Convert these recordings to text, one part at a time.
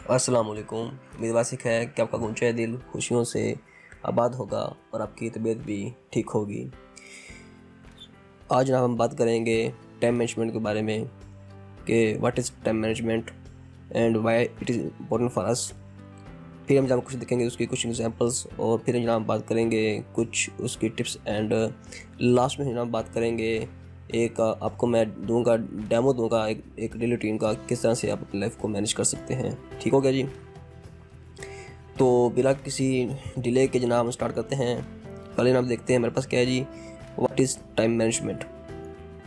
अस्सलाम वालेकुम। उम्मीद वासिक है कि आपका गूंजा दिल खुशियों से आबाद होगा और आपकी तबीयत भी ठीक होगी। आज हम बात करेंगे टाइम मैनेजमेंट के बारे में कि what is time management and why it is important for us. फिर हम जनाब कुछ देखेंगे उसकी कुछ एग्जांपल्स और फिर जनाब बात करेंगे कुछ उसकी टिप्स एंड लास्ट में जनाब बात करेंगे एक आपको मैं दूंगा डेमो दूंगा एक डेली रूटीन का, किस तरह से आप अपनी लाइफ को मैनेज कर सकते हैं। ठीक हो गया जी। तो बिना किसी डिले के जनाब हम स्टार्ट करते हैं। पहले जनाब देखते हैं मेरे पास क्या है जी। What is time management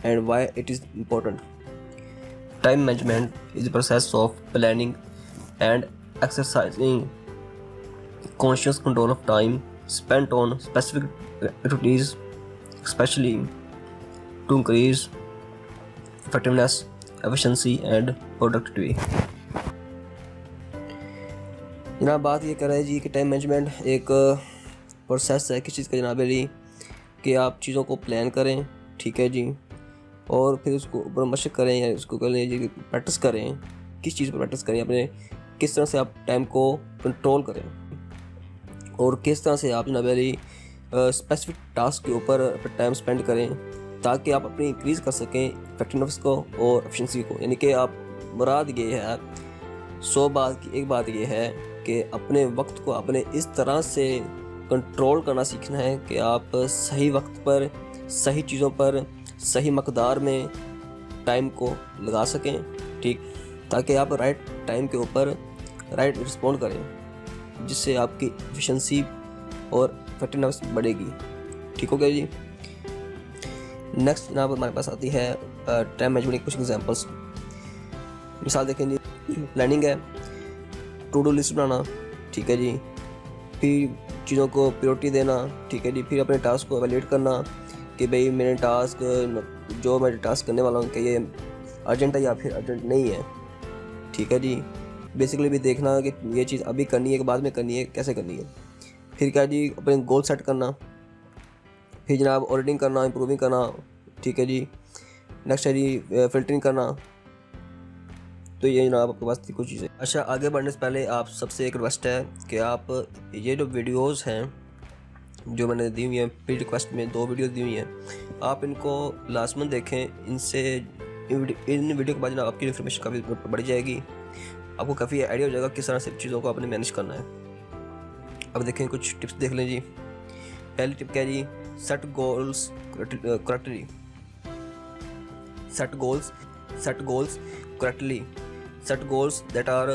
and why it is important. Time management is the process of planning and exercising conscious control of time spent on specific activities, especially to increase effectiveness, efficiency and productivity। जनाब बात ये कर रहे हैं जी कि time management एक process है किस चीज़ का जनाब अली, कि आप चीज़ों को प्लान करें, ठीक है जी, और फिर उसको ऊपर मशक करें या उसको करें जी प्रैक्टिस करें। किस चीज़ पर प्रैक्टिस करें, अपने किस तरह से आप टाइम को कंट्रोल करें और किस तरह से आप जनाब अली स्पेसिफिक टास्क के ऊपर टाइम स्पेंड करें ताकि आप अपनी इंक्रीज़ कर सकें इफेक्टिवनेस को और एफिशिएंसी को। यानी कि आप मुराद ये है 100 बात की एक बात ये है कि अपने वक्त को आपने इस तरह से कंट्रोल करना सीखना है कि आप सही वक्त पर सही चीज़ों पर सही मकदार में टाइम को लगा सकें, ठीक, ताकि आप राइट टाइम के ऊपर राइट रिस्पॉन्ड करें, जिससे आपकी एफिशिएंसी और इफेक्टिवनेस बढ़ेगी। ठीक हो गया जी। नेक्स्ट जनाब हमारे पास आती है टाइम मैनेजमेंट की कुछ एग्जांपल्स। मिसाल देखें जी, प्लानिंग है, टू डू लिस्ट बनाना, ठीक है जी, फिर चीज़ों को प्रायोरिटी देना, ठीक है जी, फिर अपने टास्क को एवेल्यूएट करना कि भाई मेरे टास्क जो मैं टास्क करने वाला हूँ कि ये अर्जेंट है या फिर अर्जेंट नहीं है, ठीक है जी। बेसिकली भी देखना कि ये चीज़ अभी करनी है कि बाद में करनी है, कैसे करनी है। फिर क्या जी, अपने गोल सेट करना, फिर जनाब ऑडिटिंग करना, इम्प्रूविंग करना, ठीक है जी। नेक्स्ट है जी फिल्टरिंग करना। तो ये जनाब आपके पास थी कुछ चीज़ें। अच्छा, आगे बढ़ने से पहले आप सबसे एक रिक्वेस्ट है कि आप ये जो वीडियोज़ हैं जो मैंने दी हुई हैं, प्री रिक्वेस्ट में 2 वीडियो दी हुई हैं, आप इनको लाजमन देखें। इनसे इन वीडियो के बाद जनाब आपकी इन्फॉर्मेशन काफ़ी बढ़ जाएगी, आपको काफ़ी आइडिया हो जाएगा किस तरह से चीज़ों को आपने मैनेज करना है। अब देखें कुछ टिप्स देख लें जी। पहली टिप क्या है जी, set goals correctly. Set goals correctly, set goals that are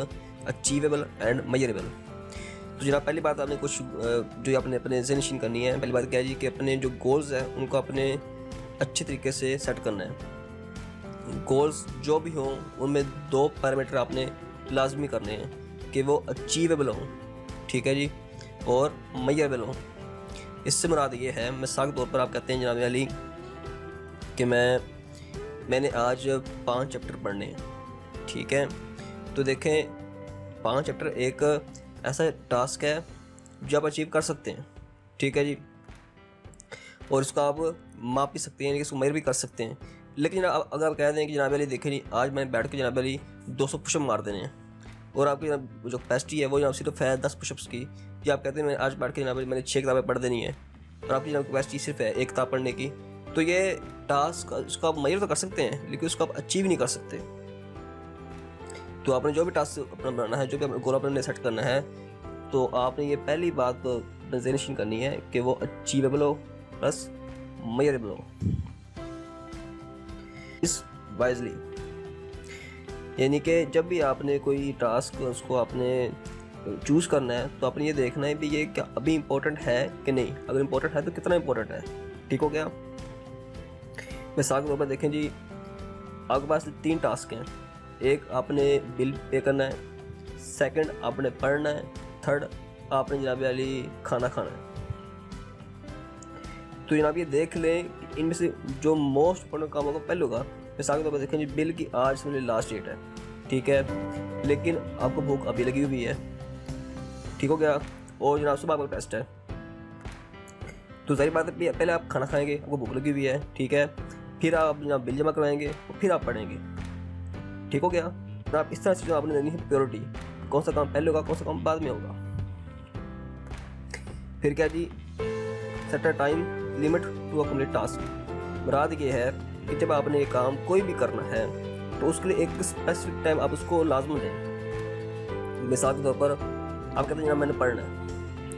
achievable and measurable. तो जनाब पहली बात आपने कुछ जो आपने अपने ज़हन नशीन करनी है, पहली बात क्या है जी कि अपने जो गोल्स हैं उनको अपने अच्छे तरीके से सेट करना है। गोल्स जो भी हों उनमें 2 पैरामीटर आपने लाजमी करने हैं कि वो अचीवेबल हों, ठीक है जी, और मेजरेबल हों। इससे मुराद ये है, मिसाल के तौर पर आप कहते हैं जनाब अली कि मैंने आज 5 चैप्टर पढ़ने हैं, ठीक है। तो देखें 5 चैप्टर एक ऐसा टास्क है जो आप अचीव कर सकते हैं, ठीक है जी, और इसको आप माप भी सकते हैं, इसको मेजर भी कर सकते हैं। लेकिन अगर आप कह दें कि जनाब अली देखें जी आज मैंने बैठ के जनाब अली 200 पुशअप मार देने हैं और आपकी जो कैपेसिटी है वो जनाब सिर्फ है 10 पुशअप्स की, या आप कहते हैं मैं आज बैठ के जनाब अली मैंने 6 किताबें पढ़ देनी है और आपकी जनाब कैपेसिटी सिर्फ है 1 किताब पढ़ने की, तो ये टास्क उसको आप मेजर तो कर सकते हैं लेकिन उसको आप अचीव नहीं कर सकते। तो आपने जो भी टास्क अपना बनाना है, जो भी गोल अपने सेट करना है, तो आपने ये पहली बात प्रेजेंटेशन करनी है कि वो अचीवेबल हो प्लस मेजरेबल हो। इस वाइजली, यानी कि जब भी आपने कोई टास्क उसको आपने चूज़ करना है तो आपने ये देखना है भी ये क्या अभी इम्पोर्टेंट है कि नहीं। अगर इम्पोर्टेंट है तो कितना इम्पोर्टेंट है, ठीक हो गया। मिसाल के तौर पर देखें जी, आपके पास 3 टास्क हैं। एक आपने बिल पे करना है, सेकंड आपने पढ़ना है, थर्ड आपने जनाब अली खाना खाना है। तो जनाब ये देख लें कि इनमें से जो मोस्ट इम्पोर्टेंट काम होगा पहले होगा। मिसाल के तौर पर देखें जी, बिल की आज से लास्ट डेट है, ठीक है, लेकिन आपको भूख अभी लगी हुई है, ठीक हो गया, और जनाब सुबह आपका टेस्ट है। तो जाहिर बात है पहले आप खाना खाएंगे, आपको भूख लगी हुई है, ठीक है, फिर आप जनाब बिल जमा करवाएंगे और फिर आप पढ़ेंगे, ठीक हो गया। तो आप इस तरह से जो आपने देनी है प्रायोरिटी, कौन सा काम पहले होगा, कौन सा काम बाद में होगा। फिर क्या जी, set a time limit to a complete task. मुराद ये है कि जब आपने ये काम कोई भी करना है तो उसके लिए एक स्पेसिफिक टाइम आप उसको लाजम दें। मिसाल के तौर पर आप कहते हैं जनाब मैंने पढ़ना है,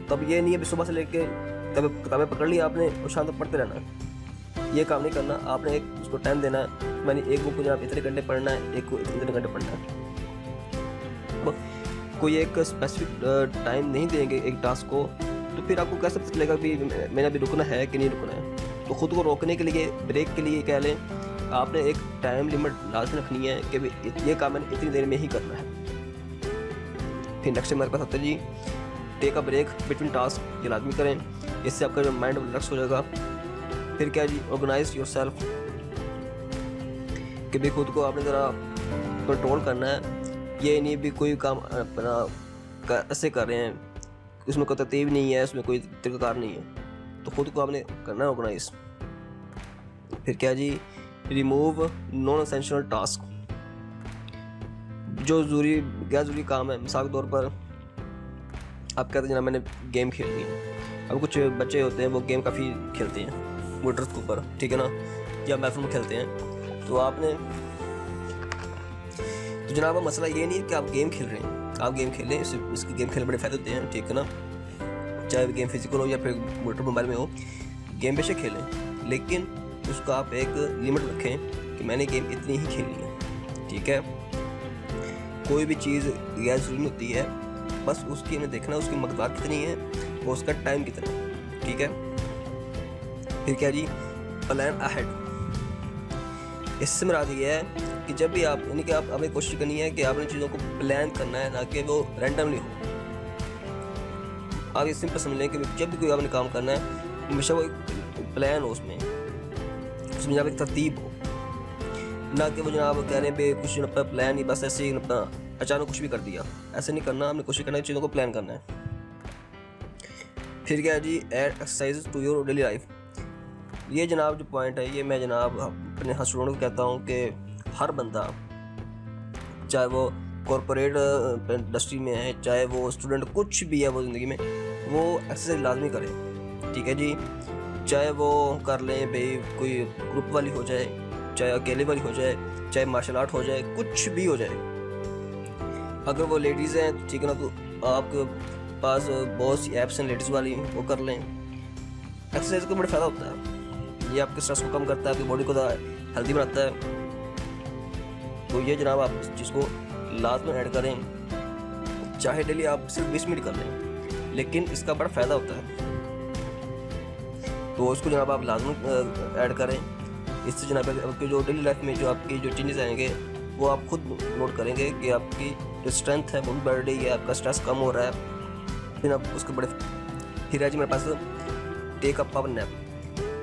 तब ये नहीं है सुबह से लेके किताबें पकड़ ली आपने और शाम तक पढ़ते रहना है। ये काम नहीं करना, आपने एक उसको टाइम देना है। मैंने एक बुक को जनाब इतने घंटे पढ़ना है, एक को इतने घंटे पढ़ना है। कोई एक स्पेसिफिक टाइम नहीं देंगे एक टास्क को, तो फिर आपको कैसे पता चलेगा कि मैंने अभी रुकना है कि नहीं रुकना है। तो ख़ुद को रोकने के लिए, ब्रेक के लिए कह लें, आपने एक टाइम लिमिट लाजमी रखनी है कि ये काम मैंने इतनी देर में ही करना है। फिर नेक्स्ट हमारे पास आता है जी, take a break between task. ये लाजमी करें, इससे आपका जो माइंड रिलैक्स हो जाएगा। फिर क्या जी, ऑर्गेनाइज योर सेल्फ, कि भी खुद को आपने ज़रा कंट्रोल करना है। ये नहीं भी कोई काम अपना ऐसे कर रहे हैं, उसमें कोई तरतीब नहीं है, उसमें कोई तरीक़ाकार नहीं है, तो ख़ुद को आपने करना है ऑर्गेनाइज। फिर क्या जी, रिमूव नॉन एसेंशियल टास्क। जो ज़रूरी गैर ज़रूरी काम है, मिसाल के तौर पर आप कहते हैं जनाब मैंने गेम खेलनी है। अब कुछ बच्चे होते हैं वो गेम काफ़ी खेलते हैं मोटर्स के ऊपर, ठीक है ना, या महफिल में खेलते हैं। तो आपने तो जनाब मसला ये नहीं है कि आप गेम खेल रहे हैं, आप गेम खेलें, इसके गेम खेलने बड़े फ़ायदे होते हैं, ठीक है ना, चाहे गेम फिजिकल हो या फिर मोटर मोबाइल में हो। गेम बेशक खेलें, लेकिन उसका आप एक लिमिट रखें कि मैंने गेम इतनी ही खेलनी है, ठीक है। कोई भी चीज़ गैर ज़रूरी होती है, बस उसकी हमें देखना है उसकी मकदार कितनी है और उसका टाइम कितना है, ठीक है। फिर क्या जी, प्लान अहेड। इससे मुराद ये है कि जब भी आप यानी कि आपने कोशिश करनी है कि आपने चीज़ों को प्लान करना है, ना कि वो रैंडमली हो। आप ये सिंपल समझ लें कि जब भी कोई आपने काम करना है, हमेशा वो एक प्लान हो, उसमें जनाब एक तरतीब हो, ना कि वो जनाब कह रहे हैं कुछ अपना प्लान नहीं, बस ऐसे ही अपना अचानक कुछ भी कर दिया। ऐसे नहीं करना, आपने कोशिश करना है चीज़ों को प्लान करना है। फिर क्या है जी, add exercise to your daily life. ये जनाब जो पॉइंट है, ये मैं जनाब अपने स्टूडेंट को कहता हूँ कि हर बंदा, चाहे वो कॉरपोरेट इंडस्ट्री में है, चाहे वो स्टूडेंट कुछ भी है वो ज़िंदगी में, वो एक्सरसाइज लाजमी करे, ठीक है जी। चाहे वो कर लें भाई, कोई ग्रुप वाली हो जाए, चाहे अकेले वाली हो जाए, चाहे मार्शल आर्ट हो जाए, कुछ भी हो जाए। अगर वो लेडीज़ हैं, ठीक है ना, तो आपके पास बहुत सी ऐप्स हैं लेडीज़ वाली, वो कर लें। एक्सरसाइज का बड़ा फ़ायदा होता है, ये आपके स्ट्रेस को कम करता है, आपकी बॉडी को हेल्दी बनाता है। तो ये जनाब आप इस चीज़ को लाजमी ऐड करें, चाहे डेली आप सिर्फ 20 मिनट कर लें, लेकिन इसका बड़ा फ़ायदा होता है। तो उसको जनाब आप लाजमी ऐड करें। इससे जनाब आपकी जो डेली लाइफ में जो आपकी जो चेंजेस आएंगे वो आप खुद नोट करेंगे कि आपकी जो स्ट्रेंथ है वो भी बढ़ रही है, आपका स्ट्रेस कम हो रहा है। फिर आप उसके बड़े फिर है जी मेरे पास take a power nap.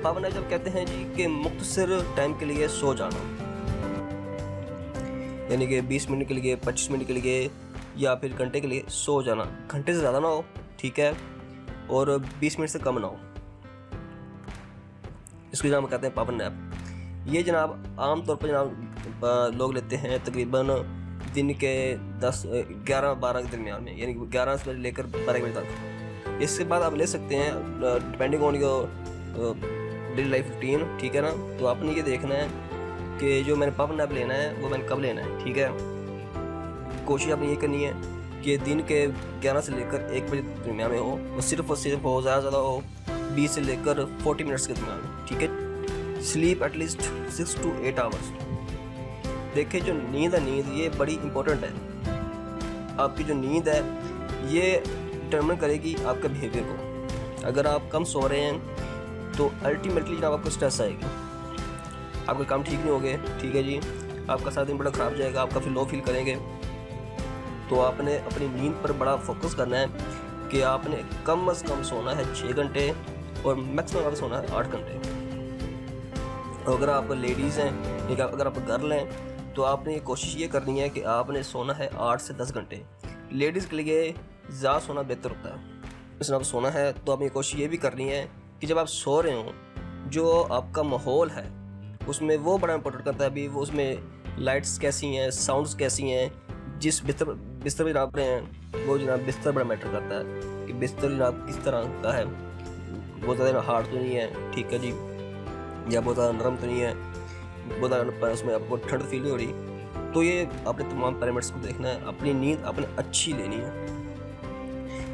Power nap जब कहते हैं जी कि मुख्तसर टाइम के लिए सो जाना, यानी कि 20 मिनट के लिए, 25 मिनट के लिए या फिर घंटे के लिए सो जाना। घंटे से ज़्यादा ना हो, ठीक है, और 20 मिनट से कम ना हो। इसको जनाब कहते हैं पावर नैप। ये जनाब आम तौर पर जनाब लोग लेते हैं तकरीबन दिन के 11-12 के दरमियान में, यानी 11 से लेकर 12 बजे तक। इसके बाद आप ले सकते हैं depending on your daily life routine, ठीक है ना। तो आपने ये देखना है कि जो मैंने पावर नैप लेना है वो मैंने कब लेना है, ठीक है। कोशिश आपने ये करनी है कि दिन के 11 से लेकर 1 बजे दरमियान में हो, वो सिर्फ और सिर्फ हो, ज़्यादा हो 20 से लेकर 40 मिनट्स के दरमियान में, ठीक है। Sleep at least 6 to 8 hours. देखिए जो नींद है, नींद ये बड़ी इंपॉर्टेंट है। आपकी जो नींद है ये डिटर्मिन करेगी आपके बिहेवियर को। अगर आप कम सो रहे हैं तो अल्टीमेटली जनाब आपको स्ट्रेस आएगी, आपके काम ठीक नहीं होंगे, ठीक है जी, आपका सारा दिन बड़ा ख़राब जाएगा, आप काफ़ी लो फील करेंगे। तो आपने अपनी नींद पर बड़ा फोकस करना है कि आपने कम से कम सोना है 6 घंटे और मैक्सिमम आपको सोना है 8 घंटे। अगर आप लेडीज़ हैं, ठीक है, अगर आप गर्ल हैं तो आपने कोशिश ये करनी है कि आपने सोना है 8 से 10 घंटे। लेडीज़ के लिए ज़्यादा सोना बेहतर होता है। इसमें आप सोना है तो आपने कोशिश ये भी करनी है कि जब आप सो रहे हो, जो आपका माहौल है उसमें वो बड़ा इंपॉर्टेंट करता है। अभी वो उसमें लाइट्स कैसी हैं, साउंड्स कैसी हैं, जिस बिस्तर पर जनाब रहे हैं वो जनाब बिस्तर बड़ा मैटर करता है कि बिस्तर जनाब किस तरह का है, बहुत ज़्यादा हार्ड तो नहीं है, ठीक है जी, या बहुत ज़्यादा नरम तो नहीं है, बहुत ज़्यादा उसमें आपको ठंड फील नहीं हो रही। तो ये आपने तमाम पैरामीटर्स को देखना है। अपनी नींद आपने अच्छी लेनी है।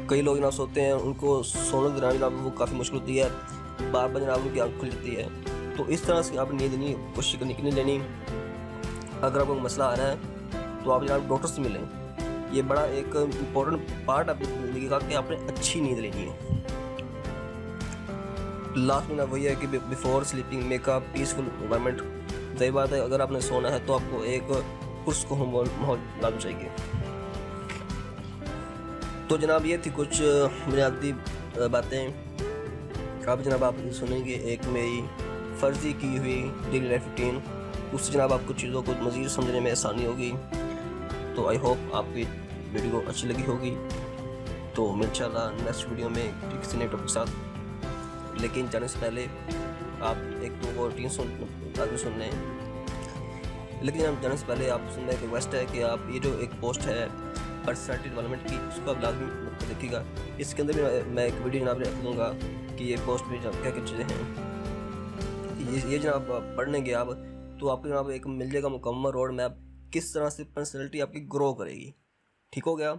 कई लोग जनाब सोते हैं, उनको सोने के दौरान जनाब वो काफ़ी मुश्किल होती है, बार बार जनाब उनकी आँख खुल जाती है। तो इस तरह से आप नींद नहीं कोशिश करनी नहीं लेनी। अगर आपको मसला आ रहा है तो आप जनाब डॉक्टर से मिलें। ये बड़ा एक इम्पोर्टेंट पार्ट आपकी ज़िंदगी का कि आपने अच्छी नींद लेनी है। लास्ट में ना वही है कि before sleeping make a peaceful environment. सही बात है, अगर आपने सोना है तो आपको एक पुरसुकून माहौल लाना चाहिए। तो जनाब ये थी कुछ बुनियादी बातें। अब जनाब आप सुनेंगे एक मेरी फ़र्ज़ी की हुई डेली लाइफ रूटीन, उससे जनाब आपको चीज़ों को मज़ीद समझने में आसानी होगी। तो आई होप आपकी वीडियो अच्छी लगी होगी। तो इंशाल्लाह नेक्स्ट वीडियो में किसी नए टॉपिक के साथ। लेकिन जाने से पहले आप एक दो रूटीन सुन लें। लेकिन आप जाने से पहले आप सुनने की रिक्वेस्ट है कि आप ये जो एक पोस्ट है पर्सनैलिटी डेवलपमेंट की, उसको आप लाजमी देखिएगा। इसके अंदर भी मैं एक वीडियो जनाब रख दूँगा कि ये पोस्ट में क्या क्या चीज़ें हैं। ये जनाब पढ़नेंगे आप तो आपको जनाब एक मिल जाएगा मुकम्मल रोड मैप किस तरह से पर्सनैलिटी आपकी ग्रो करेगी। ठीक हो गया।